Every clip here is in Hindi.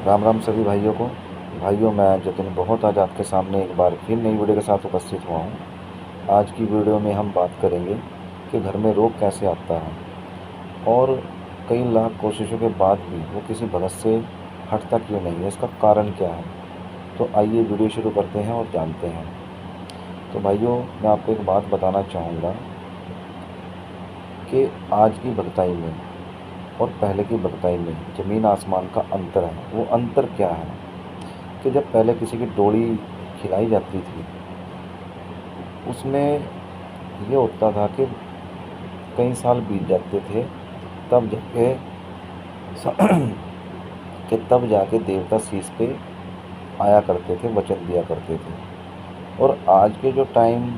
राम राम सभी भाइयों को। भाइयों, मैं जतिन बहुत आज आपके सामने एक बार फिर नई वीडियो के साथ उपस्थित हुआ हूँ। आज की वीडियो में हम बात करेंगे कि घर में रोग कैसे आता है और कई लाख कोशिशों के बाद भी वो किसी भगत से हटता क्यों नहीं है, इसका कारण क्या है। तो आइए वीडियो शुरू करते हैं और जानते हैं। तो भाइयों, मैं आपको एक बात बताना चाहूँगा कि आज की भगताई में और पहले की भगताई में ज़मीन आसमान का अंतर है। वो अंतर क्या है कि जब पहले किसी की डोली खिलाई जाती थी, उसमें ये होता था कि कई साल बीत जाते थे, तब जाके तब जाके देवता शीश पे आया करते थे, वचन दिया करते थे। और आज के जो टाइम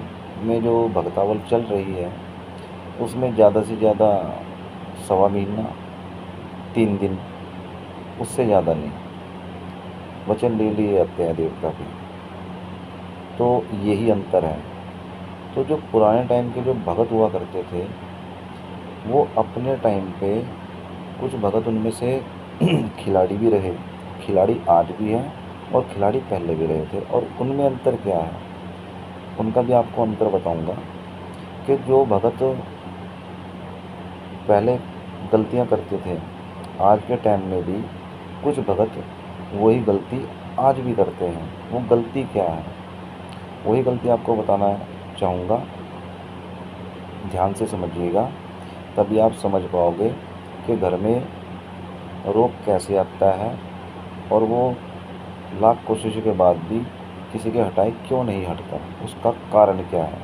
में जो भगतावल चल रही है, उसमें ज़्यादा से ज़्यादा सवा महीना, 3 दिन, उससे ज़्यादा नहीं, वचन ले लिए जाते हैं देवता के। तो यही अंतर है। तो जो पुराने टाइम के जो भगत हुआ करते थे, वो अपने टाइम पे कुछ भगत उनमें से खिलाड़ी भी रहे, खिलाड़ी आज भी हैं और खिलाड़ी पहले भी रहे थे। और उनमें अंतर क्या है, उनका भी आपको अंतर बताऊंगा कि जो भगत पहले गलतियां करते थे, आज के टाइम में भी कुछ भगत वही गलती आज भी करते हैं। वो गलती क्या है, वही गलती आपको बताना चाहूँगा। ध्यान से समझिएगा, तभी आप समझ पाओगे कि घर में रोग कैसे आता है और वो लाख कोशिशों के बाद भी किसी के हटाए क्यों नहीं हटता, उसका कारण क्या है।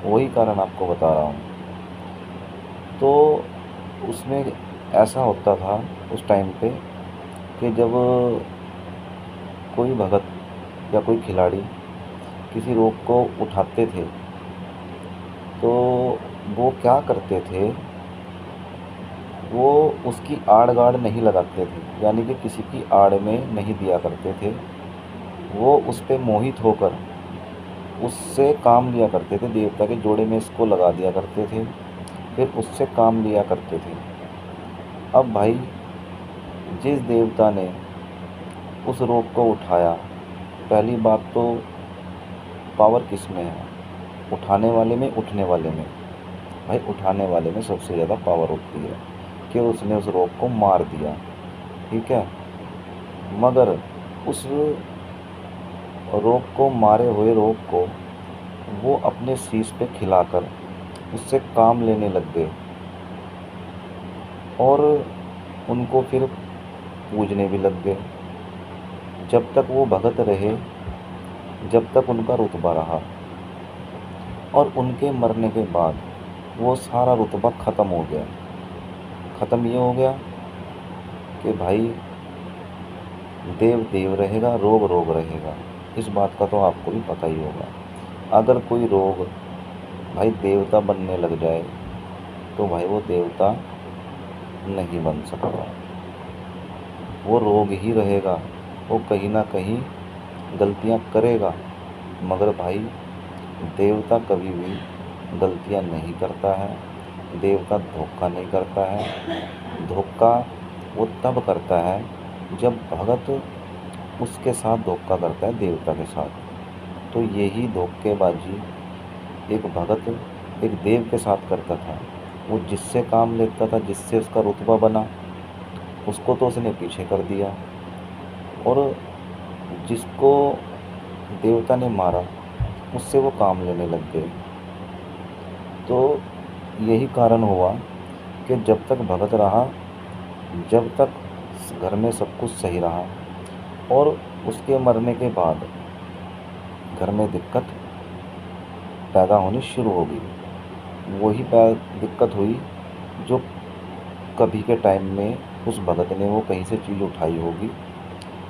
वही कारण आपको बता रहा हूँ। तो उसमें ऐसा होता था उस टाइम पे कि जब कोई भगत या कोई खिलाड़ी किसी रोग को उठाते थे, तो वो क्या करते थे, वो उसकी आड़ गाड़ नहीं लगाते थे, यानी कि किसी की आड़ में नहीं दिया करते थे। वो उस पे मोहित होकर उससे काम लिया करते थे। देवता के जोड़े में इसको लगा दिया करते थे, फिर उससे काम लिया करते थे। अब भाई, जिस देवता ने उस रोग को उठाया, पहली बात तो पावर किस में है, उठाने वाले में, उठने वाले में। भाई, उठाने वाले में सबसे ज़्यादा पावर होती है कि उसने उस रोग को मार दिया, ठीक है। मगर उस रोग को, मारे हुए रोग को, वो अपने शीश पे खिलाकर उससे काम लेने लग गए और उनको फिर पूजने भी लग गए। जब तक वो भगत रहे, जब तक उनका रुतबा रहा, और उनके मरने के बाद वो सारा रुतबा ख़त्म हो गया। ख़त्म ये हो गया कि भाई, देव देव रहेगा, रोग रोग रहेगा। इस बात का तो आपको भी पता ही होगा। अगर कोई रोग भाई देवता बनने लग जाए, तो भाई वो देवता नहीं बन सकता, वो रोग ही रहेगा। वो कहीं ना कहीं गलतियां करेगा, मगर भाई देवता कभी भी गलतियां नहीं करता है। देवता धोखा नहीं करता है। धोखा वो तब करता है जब भगत उसके साथ धोखा करता है, देवता के साथ। तो यही धोखेबाजी एक भगत एक देव के साथ करता था। वो जिससे काम लेता था, जिससे उसका रुतबा बना, उसको तो उसने पीछे कर दिया, और जिसको देवता ने मारा, उससे वो काम लेने लग गए। तो यही कारण हुआ कि जब तक भगत रहा, जब तक घर में सब कुछ सही रहा, और उसके मरने के बाद घर में दिक्कत पैदा होनी शुरू हो गई। वही दिक्कत हुई जो कभी के टाइम में उस भगत ने वो कहीं से चीज़ उठाई होगी,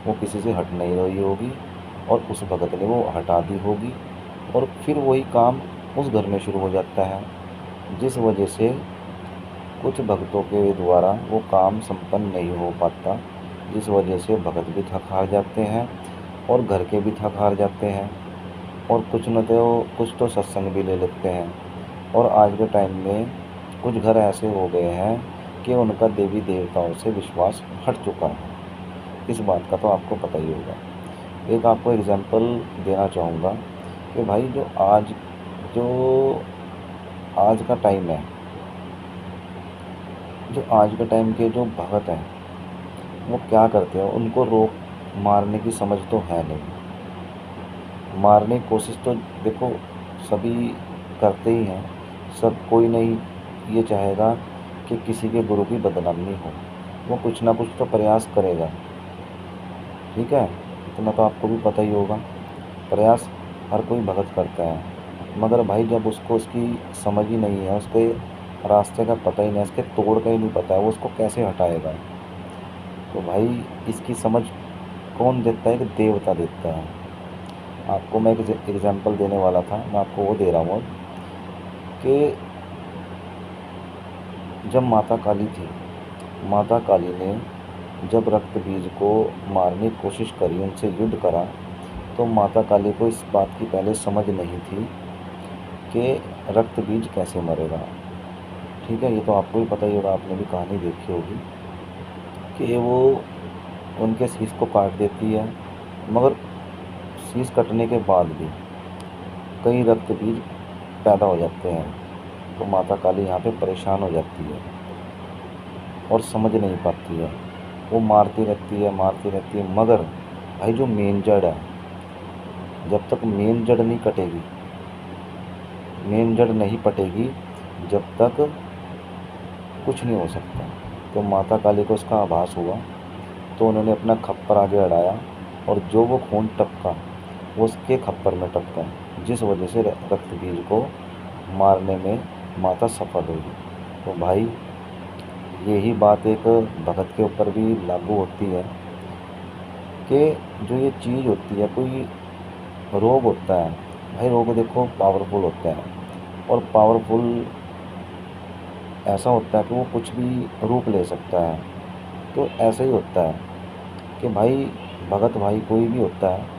वो किसी से हट नहीं रही होगी, और उस भगत ने वो हटा दी होगी, और फिर वही काम उस घर में शुरू हो जाता है, जिस वजह से कुछ भक्तों के द्वारा वो काम संपन्न नहीं हो पाता, जिस वजह से भगत भी थक हार जाते हैं और घर के भी थक हार जाते हैं, और कुछ तो सत्संग भी ले लेते हैं। और आज के टाइम में कुछ घर ऐसे हो गए हैं कि उनका देवी देवताओं से विश्वास हट चुका है। इस बात का तो आपको पता ही होगा। एक आपको एग्जांपल देना चाहूँगा कि भाई जो आज का टाइम है, जो आज के टाइम के जो भगत हैं वो क्या करते हैं, उनको रोक मारने की समझ तो है नहीं। मारने की कोशिश तो देखो सभी करते ही हैं। सब कोई नहीं ये चाहेगा कि किसी के गुरु की बदनामी हो, वो कुछ ना कुछ तो प्रयास करेगा। ठीक है, इतना तो आपको भी पता ही होगा। प्रयास हर कोई भगत करता है, मगर भाई जब उसको उसकी समझ ही नहीं है, उसके रास्ते का पता ही नहीं है, उसके तोड़ का ही नहीं पता है, वो उसको कैसे हटाएगा। तो भाई इसकी समझ कौन देता है कि देवता देता है। आपको मैं एक एग्जाम्पल देने वाला था, मैं आपको वो दे रहा हूँ कि जब माता काली थी, माता काली ने जब रक्त बीज को मारने की कोशिश करी, उनसे युद्ध करा, तो माता काली को इस बात की पहले समझ नहीं थी कि रक्त बीज कैसे मरेगा। ठीक है, ये तो आपको भी पता ही होगा, आपने भी कहानी देखी होगी कि वो उनके शीश को काट देती है, मगर शीश कटने के बाद भी कई रक्त बीज पैदा हो जाते हैं। तो माता काली यहाँ पे परेशान हो जाती है और समझ नहीं पाती है। वो मारती रहती है, मगर भाई जो मेन जड़ है, जब तक मेन जड़ नहीं कटेगी, मेन जड़ नहीं पटेगी, जब तक कुछ नहीं हो सकता। तो माता काली को इसका आभास हुआ, तो उन्होंने अपना खप्पर आगे अड़ाया और जो वो खून टपका वो उसके खप्पर में टपका, जिस वजह से रक्त बीज को मारने में माता सफल हुई। तो भाई यही बात एक भगत के ऊपर भी लागू होती है कि जो ये चीज़ होती है, कोई रोग होता है, भाई रोग देखो पावरफुल होता है, और पावरफुल ऐसा होता है कि वो कुछ भी रूप ले सकता है। तो ऐसा ही होता है कि भाई भगत भाई कोई भी होता है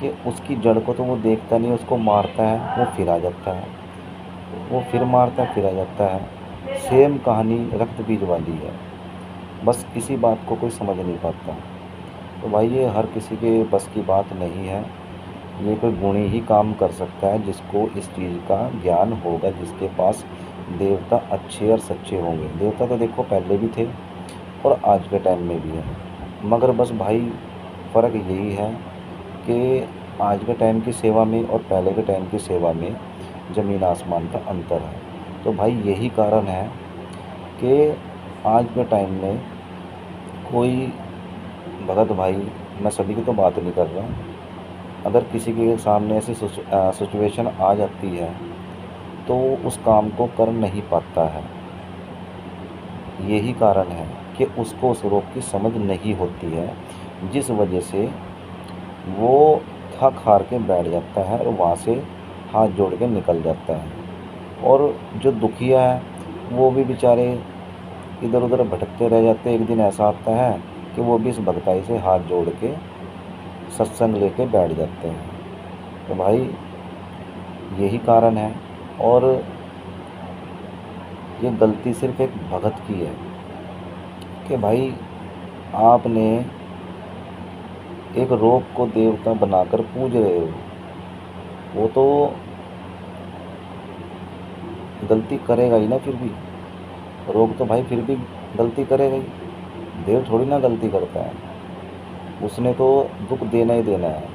कि उसकी जड़ को तो वो देखता नहीं, उसको मारता है, वो फिर आ जाता है, वो फिर मारता है, फिर आ जाता है। सेम कहानी रक्त बीज वाली है, बस इसी बात को कोई समझ नहीं पाता। तो भाई ये हर किसी के बस की बात नहीं है, ये कोई गुणी ही काम कर सकता है, जिसको इस चीज़ का ज्ञान होगा, जिसके पास देवता अच्छे और सच्चे होंगे। देवता तो देखो पहले भी थे और आज के टाइम में भी है, मगर बस भाई फ़र्क यही है कि आज के टाइम की सेवा में और पहले के टाइम की सेवा में ज़मीन आसमान का अंतर है। तो भाई यही कारण है कि आज के टाइम में कोई भगत भाई, मैं सभी की तो बात नहीं कर रहा, अगर किसी के सामने ऐसी सिचुएशन आ जाती है तो उस काम को कर नहीं पाता है। यही कारण है कि उसको उस रोग की समझ नहीं होती है, जिस वजह से वो थक हार के बैठ जाता है और वहाँ से हाथ जोड़ के निकल जाता है। और जो दुखिया है वो भी बेचारे इधर उधर भटकते रह जाते हैं। एक दिन ऐसा आता है कि वो भी इस भगताई से हाथ जोड़ के सत्संग लेके बैठ जाते हैं। तो भाई यही कारण है, और ये गलती सिर्फ एक भगत की है कि भाई आपने एक रोग को देवता बनाकर पूज रहे हो। वो तो गलती करेगा ही ना, फिर भी रोग तो भाई फिर भी गलती करेगा ही। देव थोड़ी ना गलती करता है, उसने तो दुख देना ही देना है।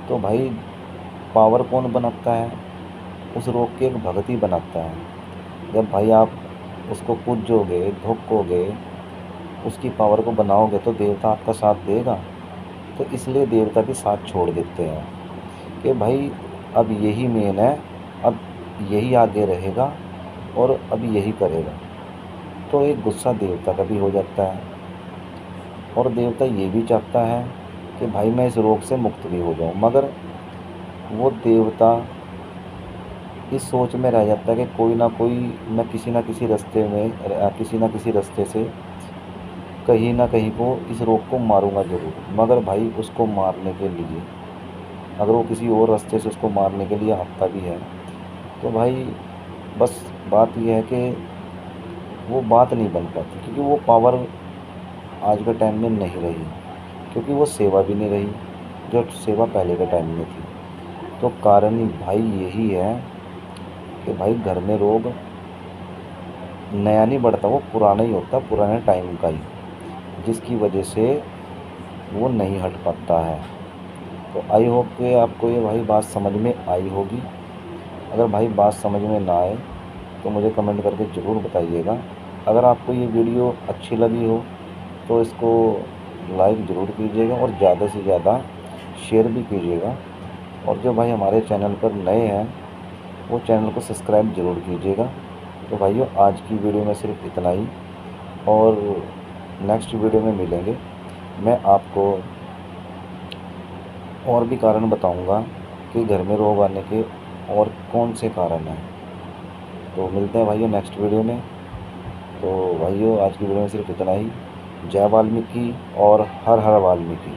तो भाई पावर कौन बनाता है, उस रोग के एक भगत ही बनाता है। जब भाई आप उसको पूजोगे, धोकोगे, उसकी पावर को बनाओगे, तो देवता आपका साथ देगा। तो इसलिए देवता भी साथ छोड़ देते हैं कि भाई अब यही मेन है, अब यही आगे रहेगा और अब यही करेगा। तो एक गुस्सा देवता का भी हो जाता है, और देवता ये भी चाहता है कि भाई मैं इस रोग से मुक्त भी हो जाऊं, मगर वो देवता इस सोच में रह जाता है कि कोई ना कोई, मैं किसी ना किसी रास्ते में, किसी ना किसी रास्ते से कहीं ना कहीं को इस रोग को मारूंगा ज़रूर। मगर भाई उसको मारने के लिए, अगर वो किसी और रास्ते से उसको मारने के लिए आता भी है, तो भाई बस बात यह है कि वो बात नहीं बन पाती, क्योंकि वो पावर आज के टाइम में नहीं रही। क्योंकि वो सेवा भी नहीं रही जो सेवा पहले के टाइम में थी। तो कारण ही भाई यही है कि भाई घर में रोग नया नहीं बढ़ता, वो पुराना ही होता, पुराने टाइम का ही, जिसकी वजह से वो नहीं हट पाता है। तो आई होप कि आपको ये भाई बात समझ में आई होगी। अगर भाई बात समझ में ना आए तो मुझे कमेंट करके ज़रूर बताइएगा। अगर आपको ये वीडियो अच्छी लगी हो तो इसको लाइक ज़रूर कीजिएगा और ज़्यादा से ज़्यादा शेयर भी कीजिएगा। और जो भाई हमारे चैनल पर नए हैं वो चैनल को सब्सक्राइब ज़रूर कीजिएगा। तो भाइयों, आज की वीडियो में सिर्फ इतना ही, और नेक्स्ट वीडियो में मिलेंगे। मैं आपको और भी कारण बताऊंगा कि घर में रोग आने के और कौन से कारण हैं। तो मिलते हैं भाइयों नेक्स्ट वीडियो में। तो भाइयों, आज की वीडियो में सिर्फ इतना ही। जय वाल्मीकि और हर हर वाल्मीकि।